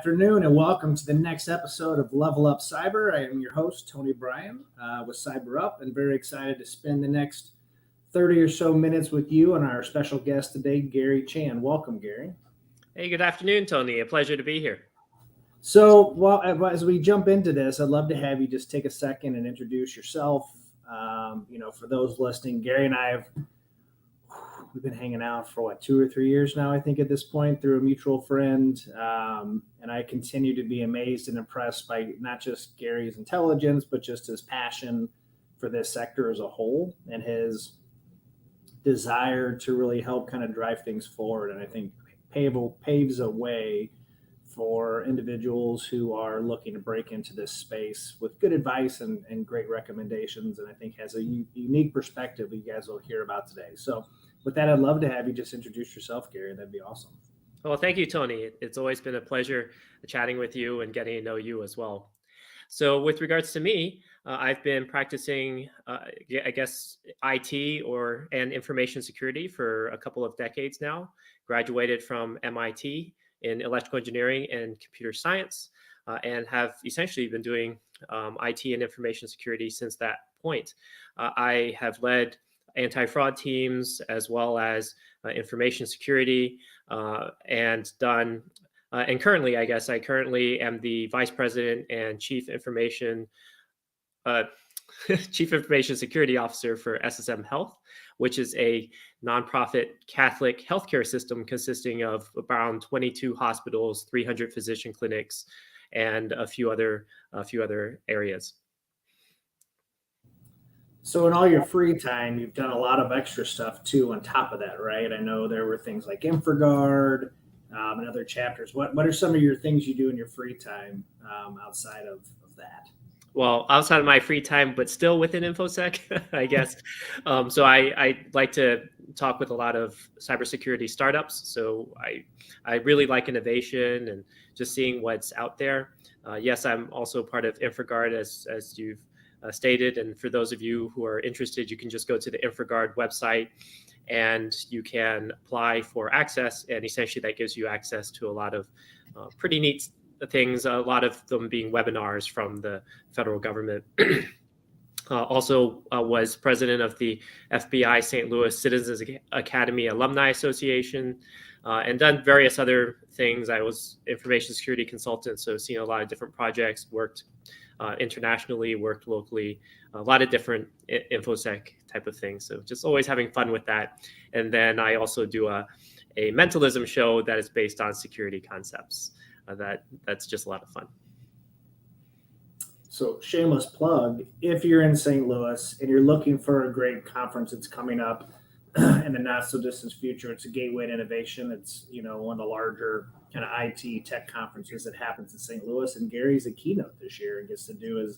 afternoon and welcome to the next episode of LevelUp Cyber. I am your host, Tony Bryan with CyberUp, and very excited to spend the next 30 or so minutes with you and our special guest today, Gary Chan. Welcome, Gary. Hey, good afternoon, Tony. A pleasure to be here. So, as we jump into this, I'd love to have you just take a second and introduce yourself. For those listening, Gary and I we've been hanging out for 2 or 3 years now, I think at this point, through a mutual friend. And I continue to be amazed and impressed by not just Gary's intelligence, but just his passion for this sector as a whole and his desire to really help kind of drive things forward. And I think paves a way for individuals who are looking to break into this space with good advice and great recommendations. And I think has a unique perspective you guys will hear about today. So with that, I'd love to have you just introduce yourself, Gary. That'd be awesome. Well, thank you, Tony. It's always been a pleasure chatting with you and getting to know you as well. So with regards to me, I've been practicing, IT and information security for a couple of decades now. Graduated from MIT in electrical engineering and computer science, and have essentially been doing IT and information security since that point. I have led anti-fraud teams as well as information security, and done. And currently, I currently am the vice president and chief information security officer for SSM Health, which is a nonprofit Catholic healthcare system consisting of around 22 hospitals, 300 physician clinics, and a few other areas. So in all your free time, you've done a lot of extra stuff too on top of that, right? I know there were things like InfraGard and other chapters. What are some of your things you do in your free time outside of that? Well, outside of my free time, but still within infosec, I guess. So I like to talk with a lot of cybersecurity startups. So I really like innovation and just seeing what's out there. Yes, I'm also part of InfraGard, as you've stated. And for those of you who are interested, you can just go to the InfraGard website and you can apply for access. And essentially that gives you access to a lot of pretty neat things, a lot of them being webinars from the federal government. Also was president of the FBI St. Louis Citizens Academy Alumni Association, and done various other things. I was information security consultant, so seen a lot of different projects, worked internationally, worked locally, a lot of different infosec type of things. So just always having fun with that. And then I also do a mentalism show that is based on security concepts. That's just a lot of fun. So shameless plug, if you're in St. Louis and you're looking for a great conference that's coming up in the not so distant future, it's a Gateway to Innovation. It's, one of the larger kind of IT tech conferences that happens in St. Louis. And Gary's a keynote this year and gets to do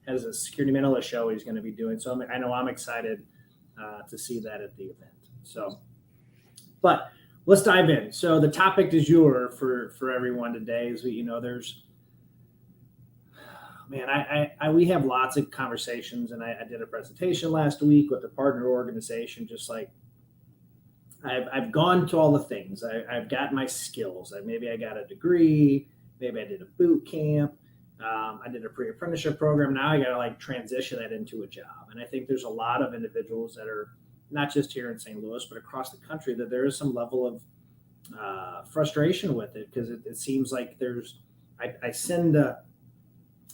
has a security mentalist show he's going to be doing. So I know I'm excited to see that at the event. But let's dive in. So the topic du jour for everyone today is we have lots of conversations, and I did a presentation last week with a partner organization. Just like I've gone to all the things. I've got my skills. Maybe I got a degree. Maybe I did a boot camp. I did a pre-apprenticeship program. Now I got to transition that into a job. And I think there's a lot of individuals that are not just here in St. Louis, but across the country, that there is some level of frustration with it, because it seems like I send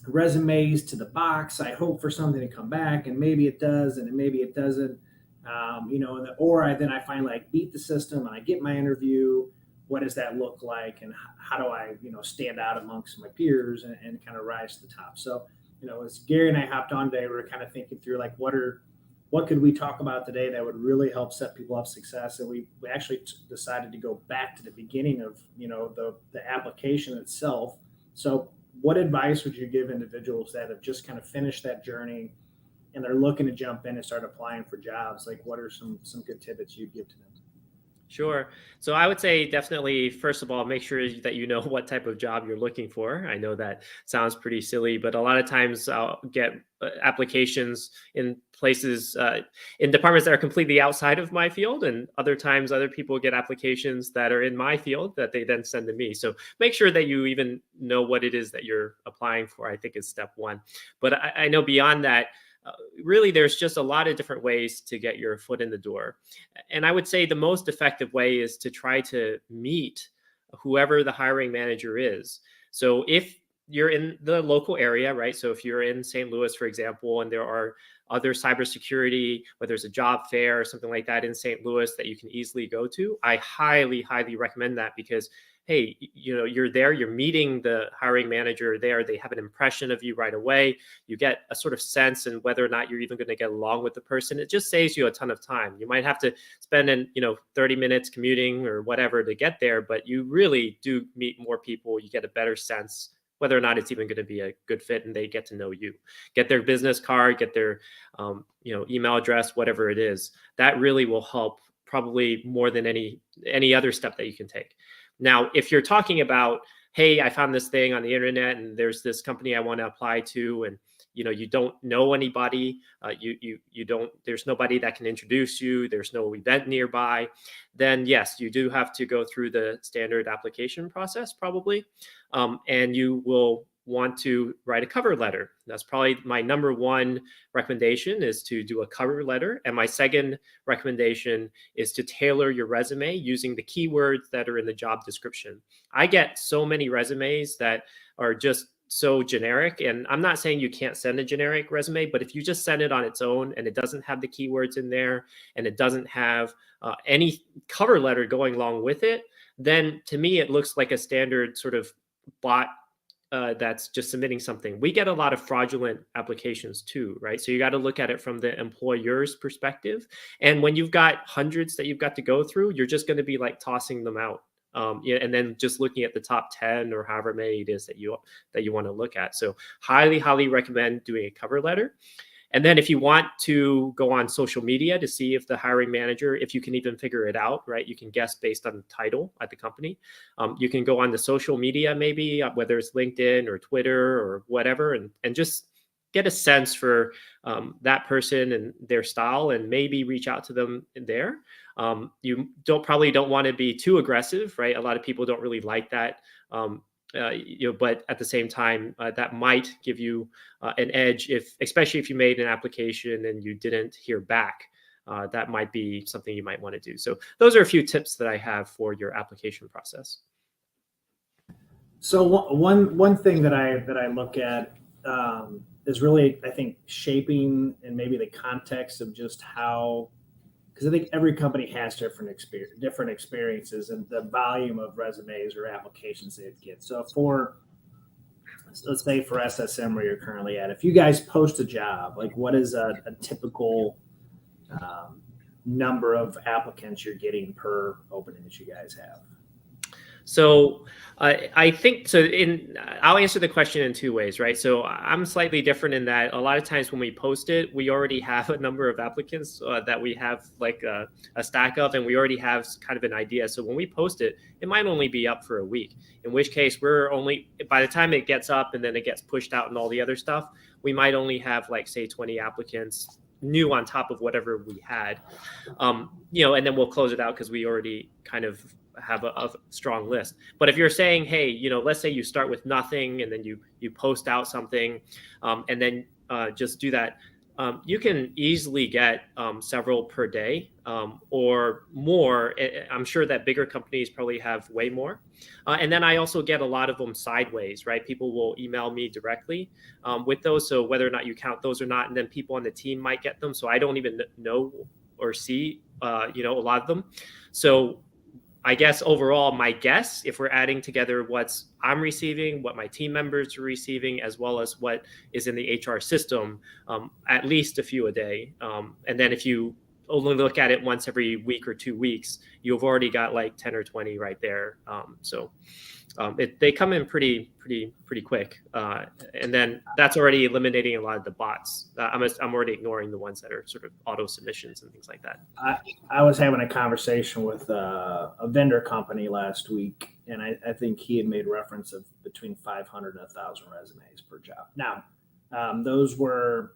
resumes to the box. I hope for something to come back, and maybe it does, and maybe it doesn't. Then I finally beat the system and I get my interview. What does that look like, and how do I stand out amongst my peers and kind of rise to the top? So as Gary and I hopped on today, we were kind of thinking through what could we talk about today that would really help set people up success. And we actually decided to go back to the beginning of the application itself. So what advice would you give individuals that have just kind of finished that journey and they're looking to jump in and start applying for jobs? What are some good tidbits you'd give to them? Sure. So I would say definitely, first of all, make sure that you know what type of job you're looking for. I know that sounds pretty silly, but a lot of times I'll get applications in places, in departments that are completely outside of my field. And other times, other people get applications that are in my field that they then send to me. So make sure that you even know what it is that you're applying for, I think is step one. But I know beyond that, uh, really, there's just a lot of different ways to get your foot in the door. And I would say the most effective way is to try to meet whoever the hiring manager is. So if you're in the local area, right? So if you're in St. Louis, for example, and there are other cybersecurity, whether there's a job fair or something like that in St. Louis that you can easily go to, I highly, highly recommend that because hey, you're there, you're meeting the hiring manager there. They have an impression of you right away. You get a sort of sense in whether or not you're even going to get along with the person. It just saves you a ton of time. You might have to spend 30 minutes commuting or whatever to get there, but you really do meet more people. You get a better sense whether or not it's even going to be a good fit, and they get to know you. Get their business card, get their email address, whatever it is. That really will help probably more than any other step that you can take. Now, if you're talking about, hey, I found this thing on the internet and there's this company I want to apply to, and you don't know anybody, you don't, there's nobody that can introduce you, there's no event nearby, then yes, you do have to go through the standard application process probably, and you will want to write a cover letter. That's probably my number one recommendation, is to do a cover letter. And my second recommendation is to tailor your resume using the keywords that are in the job description. I get so many resumes that are just so generic, and I'm not saying you can't send a generic resume, but if you just send it on its own and it doesn't have the keywords in there and it doesn't have any cover letter going along with it, then to me it looks like a standard sort of bot that's just submitting something. We get a lot of fraudulent applications too, right? So you got to look at it from the employer's perspective. And when you've got hundreds that you've got to go through, you're just going to be like tossing them out. And then just looking at the top 10 or however many it is that you want to look at. So highly, highly recommend doing a cover letter. And then if you want to go on social media to see if the hiring manager, if you can even figure it out, right? You can guess based on the title at the company. You can go on the social media, maybe whether it's LinkedIn or Twitter or whatever, and just get a sense for that person and their style, and maybe reach out to them there. You probably don't want to be too aggressive, right? A lot of people don't really like that. But at the same time, that might give you an edge, especially if you made an application and you didn't hear back. That might be something you might want to do. So those are a few tips that I have for your application process. So one thing that I look at is really, I think, shaping and maybe the context of just how, because I think every company has different experiences and the volume of resumes or applications they get. So let's say for SSM where you're currently at, if you guys post a job, like what is a typical number of applicants you're getting per opening that you guys have? So I think so. I'll answer the question in two ways, right? So I'm slightly different in that a lot of times when we post it, we already have a number of applicants that we have like a stack of, and we already have kind of an idea. So when we post it, it might only be up for a week, in which case we're only, by the time it gets up and then it gets pushed out and all the other stuff, we might only have like, say, 20 applicants new on top of whatever we had, and then we'll close it out because we already kind of have a strong list. But if you're saying, hey, let's say you start with nothing and then you post out something, and then just do that, you can easily get several per day or more. I'm sure that bigger companies probably have way more. And then I also get a lot of them sideways, right? People will email me directly with those. So whether or not you count those or not, and then people on the team might get them. So I don't even know or see, a lot of them. So I guess overall, my guess, if we're adding together what I'm receiving, what my team members are receiving, as well as what is in the HR system, at least a few a day. And then if you only look at it once every week or 2 weeks, you've already got like 10 or 20 right there. They come in pretty quick, and then that's already eliminating a lot of the bots. I'm already ignoring the ones that are sort of auto submissions and things like that. I was having a conversation with a vendor company last week, and I think he had made reference of between 500 and 1,000 resumes per job. Now, those were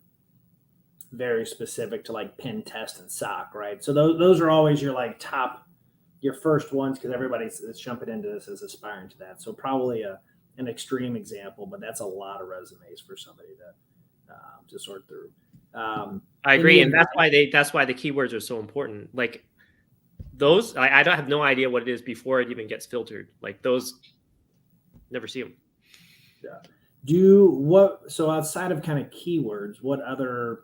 very specific to like pen test and SOC, right? So those are always your like top, your first ones, because everybody's jumping into this as aspiring to that. So probably an extreme example, but that's a lot of resumes for somebody to sort through. I agree, and that's why the keywords are so important. Like those, I don't have no idea what it is before it even gets filtered. Like those, never see them. Yeah. So outside of kind of keywords, what other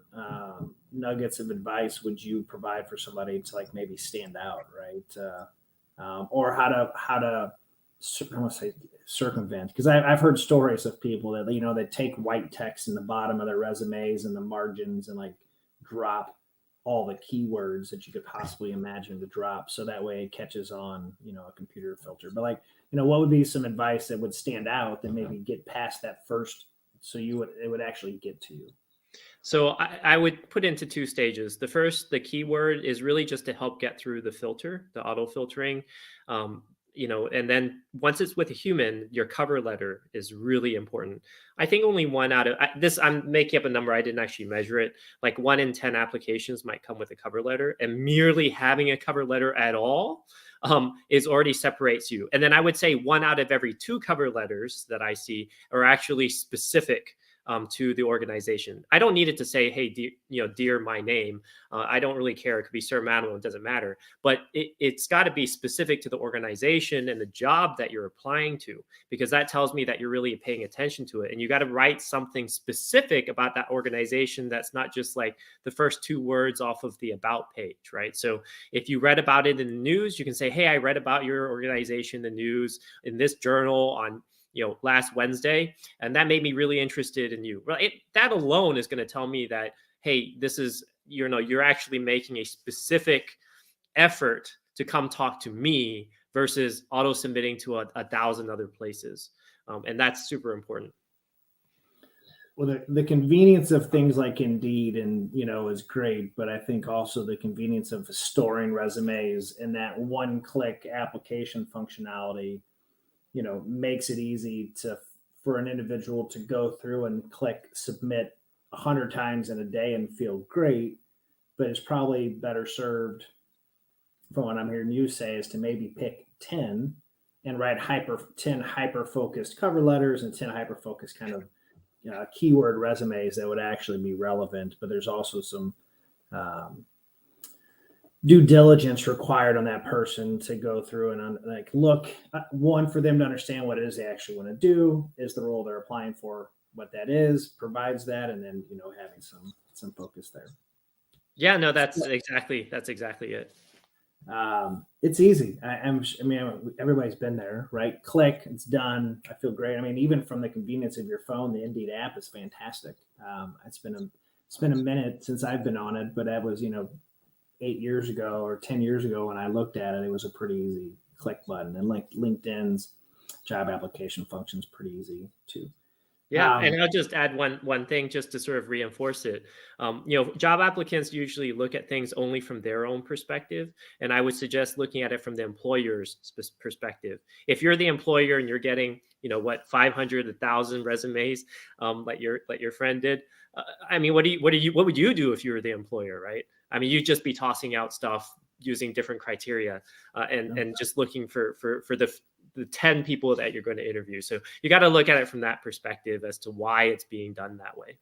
nuggets of advice would you provide for somebody to like maybe stand out, right? Or how to I want to say circumvent, because I've heard stories of people that they take white text in the bottom of their resumes and the margins and like drop all the keywords that you could possibly imagine to drop, so that way it catches on a computer filter. But like what would be some advice that would stand out that maybe get past that first, so it would actually get to you? So I would put into 2 stages. The first, the keyword, is really just to help get through the filter, the auto filtering. And then once it's with a human, your cover letter is really important. I think only one out of this, I'm making up a number, I didn't actually measure it. Like 1 in 10 applications might come with a cover letter, and merely having a cover letter at all is already separates you. And then I would say 1 out of every 2 cover letters that I see are actually specific to the organization. I don't need it to say, "Hey, dear my name." I don't really care. It could be Sir Manuel. It doesn't matter. But it's got to be specific to the organization and the job that you're applying to, because that tells me that you're really paying attention to it. And you got to write something specific about that organization that's not just like the first 2 words off of the about page, right? So if you read about it in the news, you can say, "Hey, I read about your organization, the news, in this journal on last Wednesday, and that made me really interested in you." Well, that alone is going to tell me that, hey, this is, you're actually making a specific effort to come talk to me versus auto submitting to a 1,000 other places. And that's super important. Well, the convenience of things like Indeed and is great, but I think also the convenience of storing resumes and that one-click application functionality makes it easy for an individual to go through and click submit 100 times in a day and feel great. But it's probably better served, from what I'm hearing you say, is to maybe pick 10 and write 10 hyper focused cover letters and 10 hyper focused kind of keyword resumes that would actually be relevant. But there's also some due diligence required on that person to go through and look, one, for them to understand what it is they actually want to do. Is the role they're applying for what that is, provides that, and then having some focus there. Yeah, no, that's exactly it. It's easy. I mean, everybody's been there, right? Click, it's done. I feel great. I mean, even from the convenience of your phone, the Indeed app is fantastic. It's been a minute since I've been on it, but that was 8 years ago or 10 years ago when I looked at it. It was a pretty easy click button, and like LinkedIn's job application functions pretty easy too. Yeah, and I'll just add one thing just to sort of reinforce it. Job applicants usually look at things only from their own perspective, and I would suggest looking at it from the employer's perspective. If you're the employer and you're getting 500, 1,000 resumes, like your friend did, I mean, what would you do if you were the employer, right? I mean, you'd just be tossing out stuff using different criteria and just looking for the 10 people that you're going to interview. So you got to look at it from that perspective as to why it's being done that way.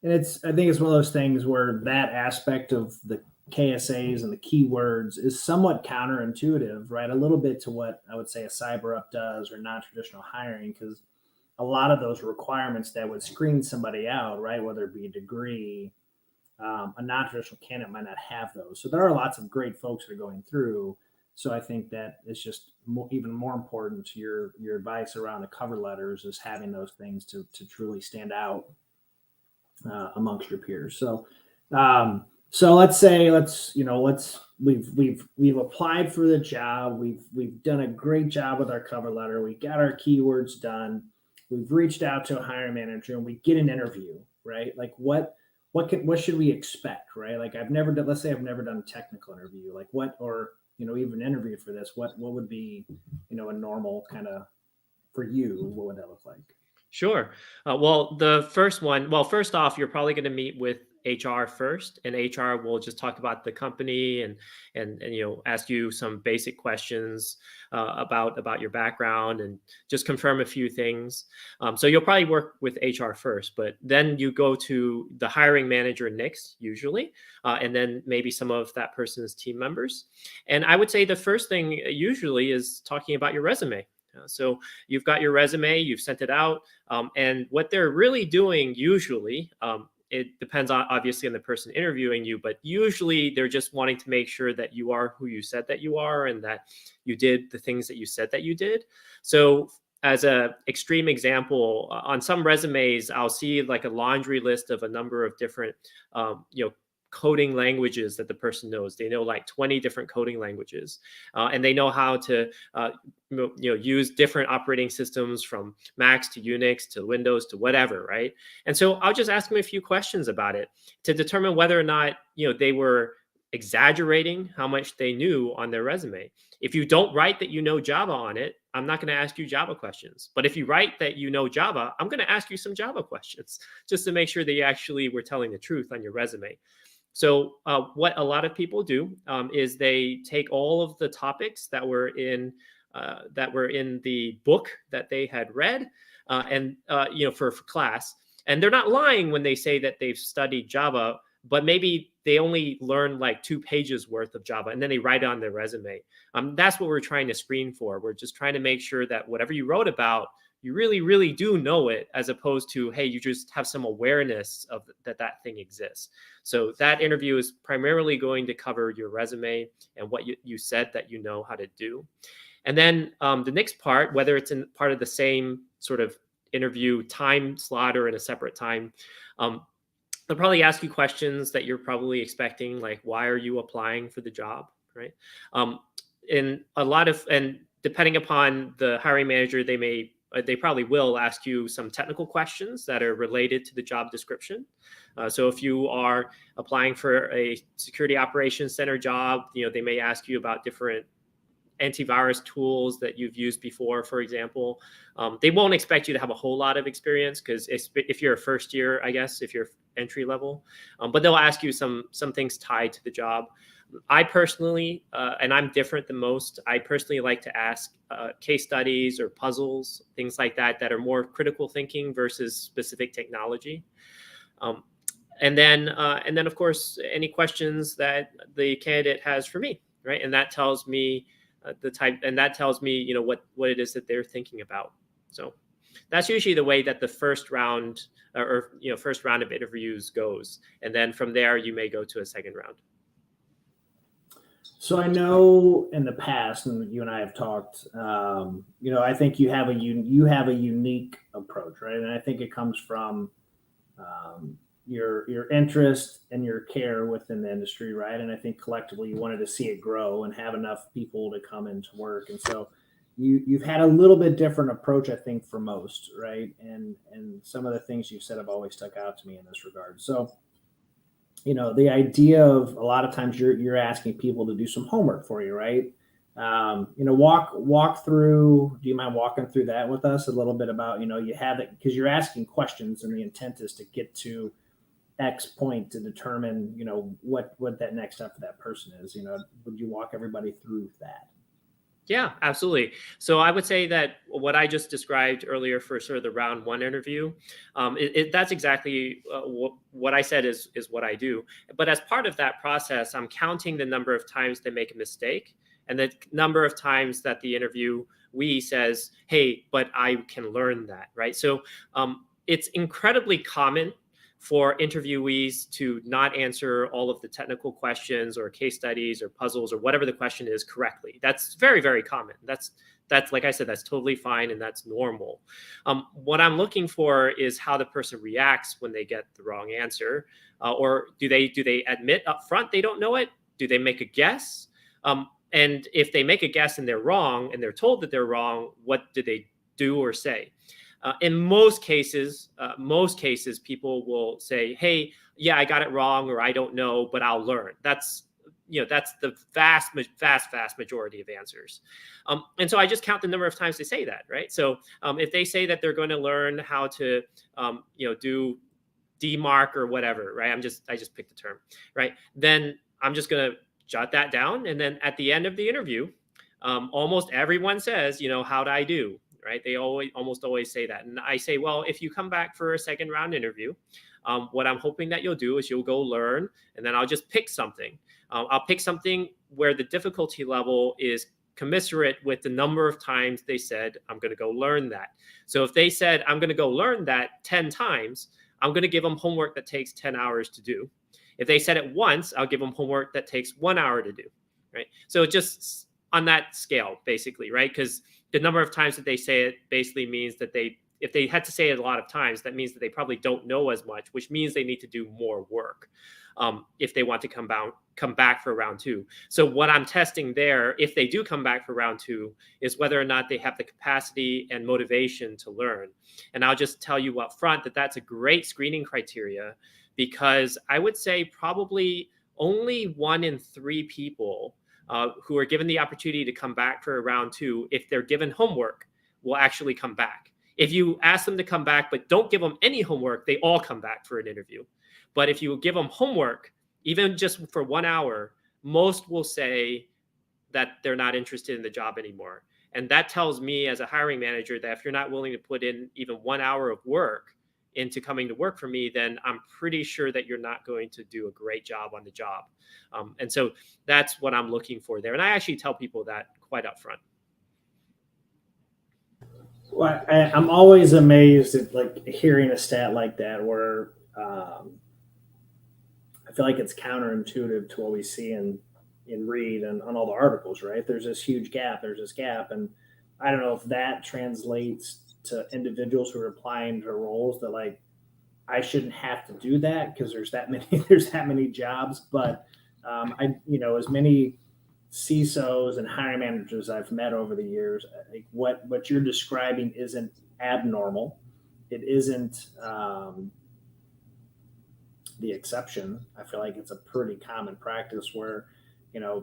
And I think it's one of those things where that aspect of the KSAs and the keywords is somewhat counterintuitive, right? A little bit to what I would say a CyberUp does or non-traditional hiring, because a lot of those requirements that would screen somebody out, right? Whether it be a degree, a non-traditional candidate might not have those. So there are lots of great folks that are going through. So I think that it's just even more important to your advice around the cover letters is having those things to truly stand out amongst your peers. So So we've applied for the job. We've done a great job with our cover letter. We got our keywords done. We've reached out to a hiring manager and we get an interview, right? Like what should we expect, right? Like let's say I've never done a technical interview. Like what, or even interview for this, what would be, a normal kind of, for you, what would that look like? Sure. Well, the first one, well, first off, you're probably going to meet with HR first, and HR will just talk about the company and ask you some basic questions about your background and just confirm a few things. So you'll probably work with HR first, but then you go to the hiring manager next, usually, and then maybe some of that person's team members. And I would say the first thing usually is talking about your resume. So you've got your resume, you've sent it out, and what they're really doing usually, it depends on obviously on the person interviewing you, but usually they're just wanting to make sure that you are who you said that you are and that you did the things that you said that you did. So as a extreme example, on some resumes, I'll see like a laundry list of a number of different, coding languages that the person knows. They know like 20 different coding languages, and they know how to use different operating systems from Macs to Unix to Windows to whatever, right? And so I'll just ask them a few questions about it to determine whether or not they were exaggerating how much they knew on their resume. If you don't write that you know Java on it, I'm not going to ask you Java questions. But if you write that you know Java, I'm going to ask you some Java questions just to make sure that you actually were telling the truth on your resume. So what a lot of people do is they take all of the topics that were in the book that they had read, and for class, and they're not lying when they say that they've studied Java, but maybe they only learn like 2 pages worth of Java, and then they write it on their resume. That's what we're trying to screen for. We're just trying to make sure that whatever you wrote about, you really, really do know it, as opposed to, hey, you just have some awareness of that thing exists. So that interview is primarily going to cover your resume and what you said that you know how to do. And then the next part, whether it's in part of the same sort of interview time slot or in a separate time, they'll probably ask you questions that you're probably expecting, like, why are you applying for the job, right? And depending upon the hiring manager, they probably will ask you some technical questions that are related to the job description. So if you are applying for a security operations center job, they may ask you about different antivirus tools that you've used before, for example. They won't expect you to have a whole lot of experience, because if you're a first year, I guess, if you're entry level, but they'll ask you some things tied to the job. I personally, and I'm different than most, I personally like to ask case studies or puzzles, things like that are more critical thinking versus specific technology. And then, of course, any questions that the candidate has for me, right? And that tells me what it is that they're thinking about. So that's usually the way that the first round first round of interviews goes. And then from there, you may go to a second round. So I know in the past, and you and I have talked, I think you have a unique approach, right? And I think it comes from your interest and your care within the industry, right? And I think collectively you wanted to see it grow and have enough people to come into work. And so you've had a little bit different approach, I think, for most, right? And some of the things you've said have always stuck out to me in this regard. So, the idea of a lot of times you're asking people to do some homework for you, right? Walk through. Do you mind walking through that with us a little bit about, you have it because you're asking questions and the intent is to get to X point to determine, what that next step for that person is. Would you walk everybody through that? Yeah, absolutely. So I would say that what I just described earlier for sort of the round one interview, that's exactly what I said is what I do. But as part of that process, I'm counting the number of times they make a mistake and the number of times that the interviewee says, hey, but I can learn that, right? So it's incredibly common for interviewees to not answer all of the technical questions or case studies or puzzles or whatever the question is correctly. That's very, very common. That's like I said, that's totally fine and that's normal. What I'm looking for is how the person reacts when they get the wrong answer, or do they admit up front they don't know it? Do they make a guess? And if they make a guess and they're wrong and they're told that they're wrong, what do they do or say? In most cases, people will say, "Hey, yeah, I got it wrong," or "I don't know, but I'll learn." That's the vast majority of answers. And so I just count the number of times they say that, right? So if they say that they're going to learn how to, do DMARC or whatever, right? I just picked the term, right? Then I'm just going to jot that down. And then at the end of the interview, almost everyone says, how'd I do? Right? They almost always say that. And I say, well, if you come back for a second round interview, what I'm hoping that you'll do is you'll go learn, and then I'll just pick something. I'll pick something where the difficulty level is commensurate with the number of times they said, I'm going to go learn that. So if they said, I'm going to go learn that 10 times, I'm going to give them homework that takes 10 hours to do. If they said it once, I'll give them homework that takes 1 hour to do, right? So just on that scale, basically, right? Because the number of times that they say it basically means that if they had to say it a lot of times, that means that they probably don't know as much, which means they need to do more work if they want to come back for round 2. So what I'm testing there, if they do come back for round 2, is whether or not they have the capacity and motivation to learn. And I'll just tell you up front that that's a great screening criteria, because I would say probably only 1 in 3 people who are given the opportunity to come back for a round 2, if they're given homework, will actually come back. If you ask them to come back but don't give them any homework, they all come back for an interview. But if you give them homework, even just for 1 hour, most will say that they're not interested in the job anymore. And that tells me as a hiring manager that if you're not willing to put in even 1 hour of work into coming to work for me, then I'm pretty sure that you're not going to do a great job on the job. And so that's what I'm looking for there. And I actually tell people that quite upfront. Well, I'm always amazed at hearing a stat like that, where I feel like it's counterintuitive to what we see and read and on all the articles, right? There's this huge gap. There's this gap. And I don't know if that translates to individuals who are applying to roles that I shouldn't have to do that because there's that many jobs. But as many CISOs and hiring managers I've met over the years, what you're describing isn't abnormal. It isn't the exception. I feel like it's a pretty common practice where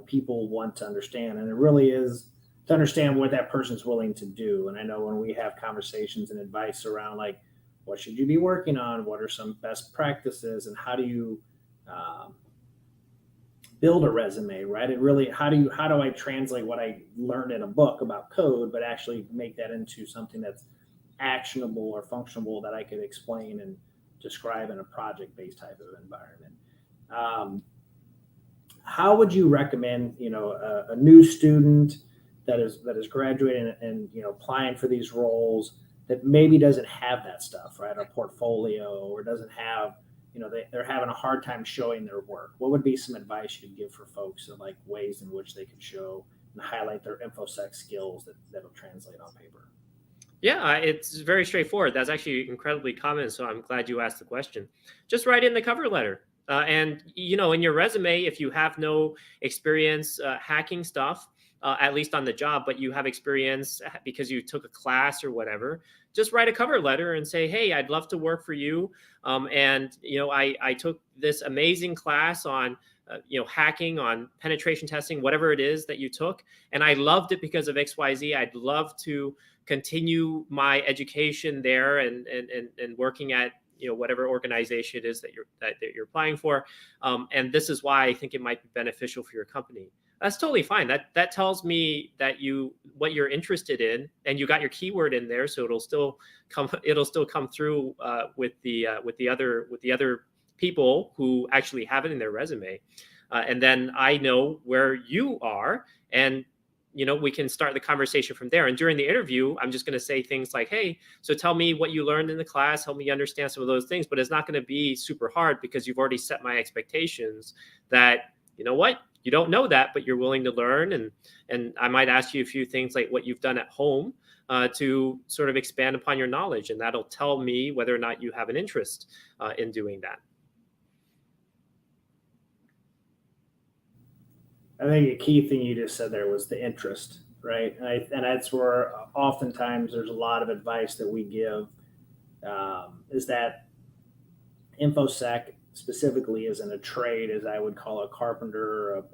people want to understand, and it really is to understand what that person's willing to do. And I know when we have conversations and advice around what should you be working on, what are some best practices, and how do you build a resume, right? It really, how do I translate what I learned in a book about code, but actually make that into something that's actionable or functional that I could explain and describe in a project-based type of environment. How would you recommend, a new student that is graduating and applying for these roles that maybe doesn't have that stuff, right? A portfolio, or doesn't have, they're having a hard time showing their work. What would be some advice you'd give for folks of ways in which they could show and highlight their infosec skills that'll translate on paper? Yeah, it's very straightforward. That's actually incredibly common. So I'm glad you asked the question. Just write in the cover letter. And in your resume, if you have no experience hacking stuff, at least on the job, but you have experience because you took a class or whatever, just write a cover letter and say, hey, I'd love to work for you. And I took this amazing class on hacking, on penetration testing, whatever it is that you took, and I loved it because of XYZ. I'd love to continue my education there and working at whatever organization it is that you're applying for. And this is why I think it might be beneficial for your company. That's totally fine. That tells me that what you're interested in, and you got your keyword in there, so it'll still come through with the other people who actually have it in their resume. And then I know where you are, and we can start the conversation from there. And during the interview, I'm just going to say things like, hey, so tell me what you learned in the class, help me understand some of those things. But it's not going to be super hard because you've already set my expectations that, you know what, you don't know that, but you're willing to learn. And I might ask you a few things like what you've done at home to sort of expand upon your knowledge. And that'll tell me whether or not you have an interest in doing that. I think a key thing you just said there was the interest, right? And that's where oftentimes there's a lot of advice that we give, is that infosec specifically isn't a trade, as I would call a carpenter,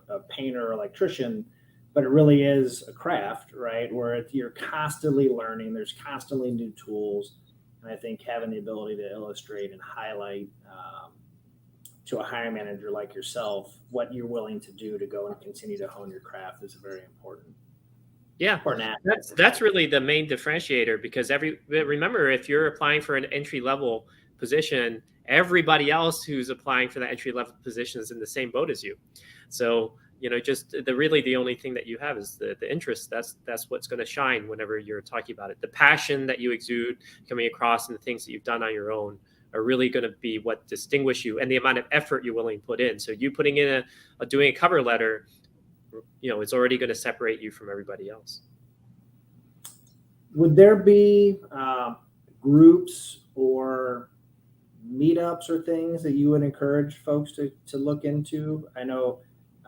a painter, electrician, but it really is a craft, right? Where you're constantly learning, there's constantly new tools. And I think having the ability to illustrate and highlight to a hiring manager like yourself what you're willing to do to go and continue to hone your craft is very important. Yeah, that's really the main differentiator, because remember, if you're applying for an entry level position, everybody else who's applying for that entry level position is in the same boat as you. So just the only thing that you have is the interest. That's what's going to shine whenever you're talking about it. The passion that you exude coming across and the things that you've done on your own are really going to be what distinguish you, and the amount of effort you're willing to put in. So you putting in doing a cover letter, it's already going to separate you from everybody else. Would there be groups or meetups or things that you would encourage folks to look into? I know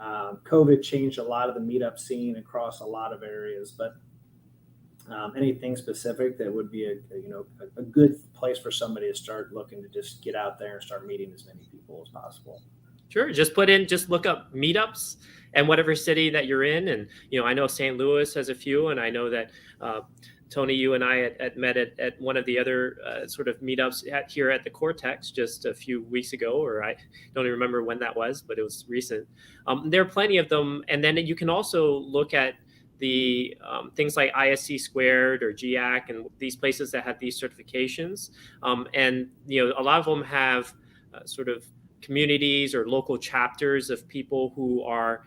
COVID changed a lot of the meetup scene across a lot of areas, but anything specific that would be a good place for somebody to start looking to just get out there and start meeting as many people as possible? Sure. Just look up meetups and whatever city that you're in. And, I know St. Louis has a few, and I know that Tony, you and I met at one of the other sort of meetups here at the Cortex just a few weeks ago, or I don't even remember when that was, but it was recent. There are plenty of them. And then you can also look at the things like ISC squared or GIAC and these places that have these certifications. And, a lot of them have sort of communities or local chapters of people who are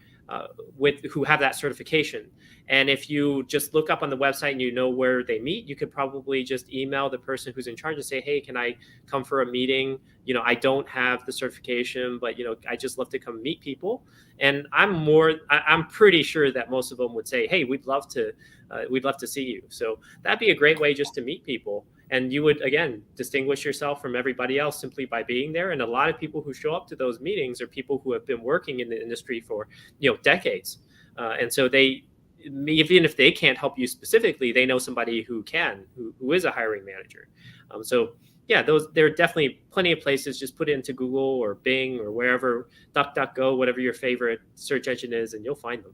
who have that certification. And if you just look up on the website and you know where they meet, you could probably just email the person who's in charge and say, hey, can I come for a meeting? I don't have the certification, but, I just love to come meet people. And I'm pretty sure that most of them would say, hey, we'd love to see you. So that'd be a great way just to meet people. And you would, again, distinguish yourself from everybody else simply by being there. And a lot of people who show up to those meetings are people who have been working in the industry for, decades. And so even if they can't help you specifically, they know somebody who can, who is a hiring manager. So yeah, there are definitely plenty of places. Just put it into Google or Bing or wherever, DuckDuckGo, whatever your favorite search engine is, and you'll find them.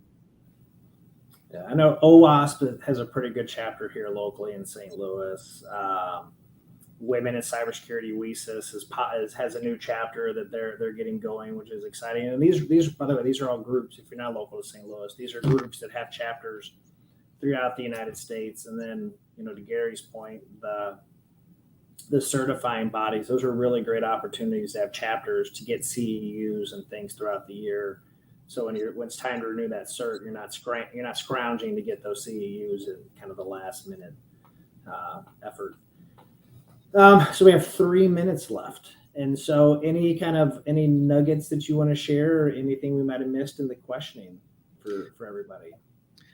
Yeah, I know OWASP has a pretty good chapter here locally in St. Louis. Women in Cybersecurity, WESIS has a new chapter that they're getting going, which is exciting. And these by the way, these are all groups. If you're not local to St. Louis, these are groups that have chapters throughout the United States. And then, to Gary's point, the certifying bodies, those are really great opportunities to have chapters to get CEUs and things throughout the year. So when it's time to renew that cert, you're not scrounging to get those CEUs in kind of the last minute effort. So we have 3 minutes left. And so any nuggets that you want to share, or anything we might have missed in the questioning for everybody?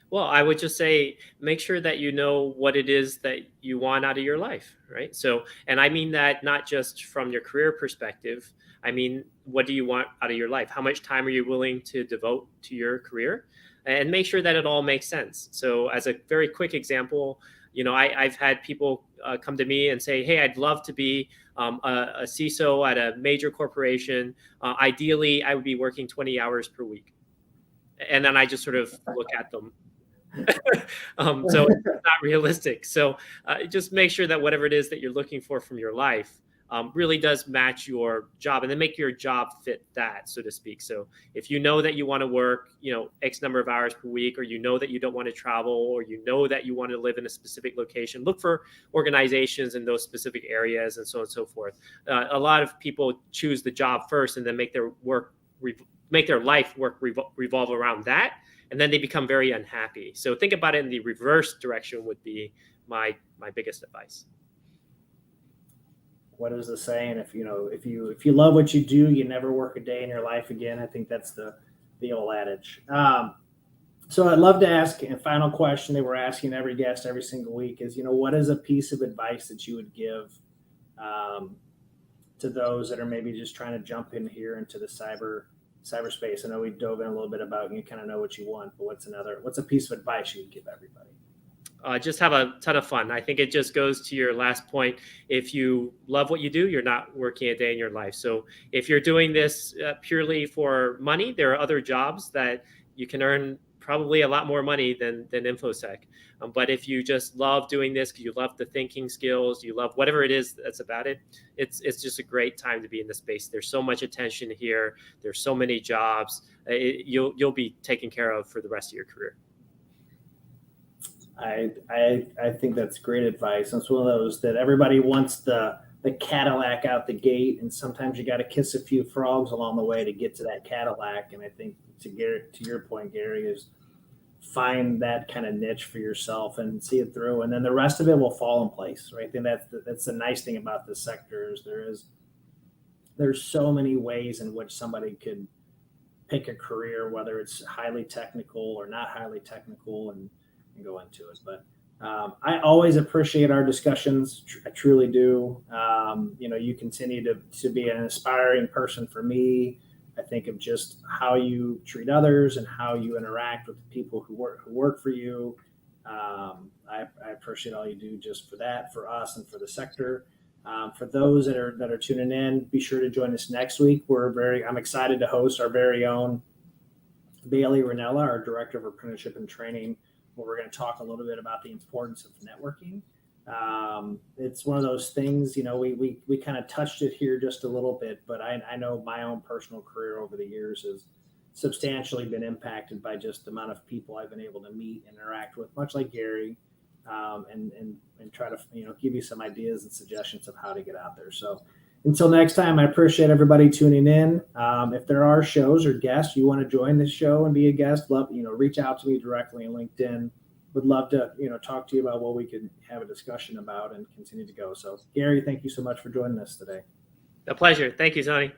Well, I would just say, make sure that you know what it is that you want out of your life, right? So, and I mean that not just from your career perspective. I mean, what do you want out of your life? How much time are you willing to devote to your career? And make sure that it all makes sense. So as a very quick example, I've had people come to me and say, hey, I'd love to be a CISO at a major corporation. Ideally, I would be working 20 hours per week. And then I just sort of look at them. So it's not realistic. So just make sure that whatever it is that you're looking for from your life really does match your job, and then make your job fit that, so to speak. So if you know that you want to work, X number of hours per week, or that you don't want to travel, or that you want to live in a specific location, look for organizations in those specific areas, and so on and so forth. A lot of people choose the job first and then make their life work revolve around that. and then they become very unhappy. So think about it in the reverse direction would be my biggest advice. What is the saying? If you love what you do, you never work a day in your life again. I think that's the old adage. So I'd love to ask a final question that we're asking every guest every single week is, what is a piece of advice that you would give to those that are maybe just trying to jump in here into the cyberspace? I know we dove in a little bit about you kind of know what you want, but what's a piece of advice you would give everybody? Just have a ton of fun. I think it just goes to your last point. If you love what you do, you're not working a day in your life. So if you're doing this purely for money, there are other jobs that you can earn probably a lot more money than infosec. But if you just love doing this because you love the thinking skills, you love whatever it is that's about it, it's just a great time to be in the space. There's so much attention here. There's so many jobs. You'll be taken care of for the rest of your career. I think that's great advice. It's one of those that everybody wants the Cadillac out the gate, and sometimes you got to kiss a few frogs along the way to get to that Cadillac. And I think to your point, Gary, is find that kind of niche for yourself and see it through, and then the rest of it will fall in place, right? I think that's the nice thing about this sector is there's so many ways in which somebody could pick a career, whether it's highly technical or not highly technical, and go into it. But I always appreciate our discussions. I truly do. You continue to be an inspiring person for me. I think of just how you treat others and how you interact with the people who work for you. I appreciate all you do just for that, for us, and for the sector. For those that are tuning in, be sure to join us next week. I'm excited to host our very own Bailey Ranella, our Director of Apprenticeship and Training, where we're going to talk a little bit about the importance of networking. It's one of those things, we kind of touched it here just a little bit, but I know my own personal career over the years has substantially been impacted by just the amount of people I've been able to meet and interact with, much like Gary, and try to, give you some ideas and suggestions of how to get out there. So until next time, I appreciate everybody tuning in. If there are shows or guests you want to join this show and be a guest, reach out to me directly on LinkedIn. Would love to, talk to you about what we could have a discussion about and continue to go. So Gary, thank you so much for joining us today. A pleasure. Thank you, Tony.